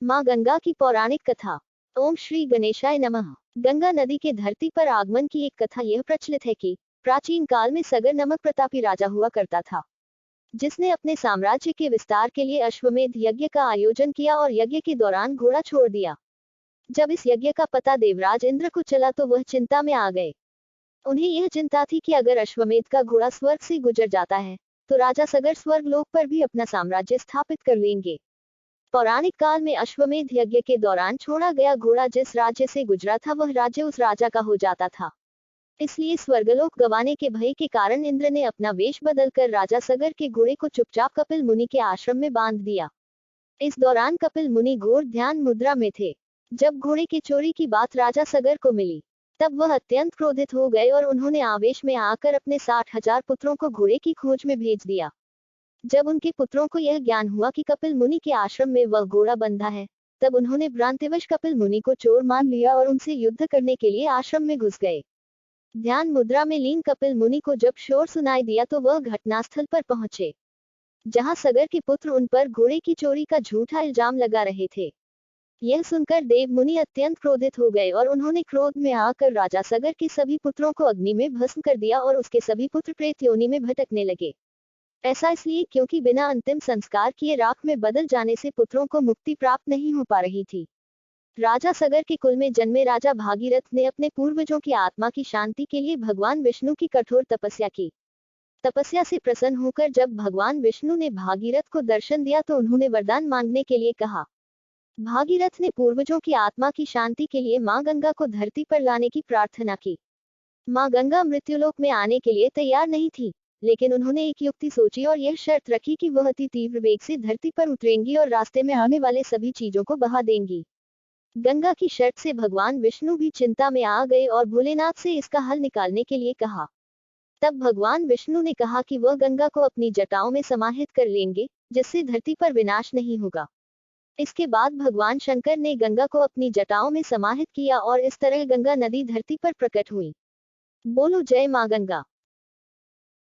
माँ गंगा की पौराणिक कथा। ओम श्री गणेशाय नमः। गंगा नदी के धरती पर आगमन की एक कथा यह प्रचलित है कि प्राचीन काल में सगर नामक प्रतापी राजा हुआ करता था, जिसने अपने साम्राज्य के विस्तार के लिए अश्वमेध यज्ञ का आयोजन किया और यज्ञ के दौरान घोड़ा छोड़ दिया। जब इस यज्ञ का पता देवराज इंद्र को चला तो वह चिंता में आ गए। उन्हें यह चिंता थी कि अगर अश्वमेध का घोड़ा स्वर्ग से गुजर जाता है तो राजा सगर स्वर्ग लोक पर भी अपना साम्राज्य स्थापित कर लेंगे। पौराणिक काल में अश्वमेध यज्ञ के दौरान छोड़ा गया घोड़ा जिस राज्य से गुजरा था वह राज्य उस राजा का हो जाता था। इसलिए स्वर्गलोक गंवाने के भय के कारण इंद्र ने अपना वेश बदलकर राजा सगर के घोड़े को चुपचाप कपिल मुनि के आश्रम में बांध दिया। इस दौरान कपिल मुनि घोर ध्यान मुद्रा में थे। जब घोड़े की चोरी की बात राजा सगर को मिली तब वह अत्यंत क्रोधित हो गए और उन्होंने आवेश में आकर अपने 60,000 पुत्रों को घोड़े की खोज में भेज दिया। जब उनके पुत्रों को यह ज्ञान हुआ कि कपिल मुनि के आश्रम में वह घोड़ा बंधा है, तब उन्होंने भ्रांतिवश कपिल मुनि को चोर मान लिया और उनसे युद्ध करने के लिए आश्रम में घुस गए। ध्यान मुद्रा में लीन कपिल मुनि को जब शोर सुनाई दिया तो वह घटनास्थल पर पहुंचे, जहां सगर के पुत्र उन पर घोड़े की चोरी का झूठा इल्जाम लगा रहे थे। यह सुनकर देव मुनि अत्यंत क्रोधित हो गए और उन्होंने क्रोध में आकर राजा सगर के सभी पुत्रों को अग्नि में भस्म कर दिया और उसके सभी पुत्र प्रेत योनि में भटकने लगे। ऐसा इसलिए क्योंकि बिना अंतिम संस्कार किए राख में बदल जाने से पुत्रों को मुक्ति प्राप्त नहीं हो पा रही थी। राजा सगर के कुल में जन्मे राजा भागीरथ ने अपने पूर्वजों की आत्मा की शांति के लिए भगवान विष्णु की कठोर तपस्या की। तपस्या से प्रसन्न होकर जब भगवान विष्णु ने भागीरथ को दर्शन दिया तो उन्होंने वरदान मांगने के लिए कहा। भागीरथ ने पूर्वजों की आत्मा की शांति के लिए मां गंगा को धरती पर लाने की प्रार्थना की। मां गंगा मृत्युलोक में आने के लिए तैयार नहीं थी, लेकिन उन्होंने एक युक्ति सोची और यह शर्त रखी कि वह अति तीव्र वेग से धरती पर उतरेंगी और रास्ते में आने वाले सभी चीजों को बहा देंगी। गंगा की शर्त से भगवान विष्णु भी चिंता में आ गए और भोलेनाथ से इसका हल निकालने के लिए कहा। तब भगवान विष्णु ने कहा कि वह गंगा को अपनी जटाओं में समाहित कर लेंगे, जिससे धरती पर विनाश नहीं होगा। इसके बाद भगवान शंकर ने गंगा को अपनी जटाओं में समाहित किया और इस तरह गंगा नदी धरती पर प्रकट हुई। बोलो जय मां गंगा।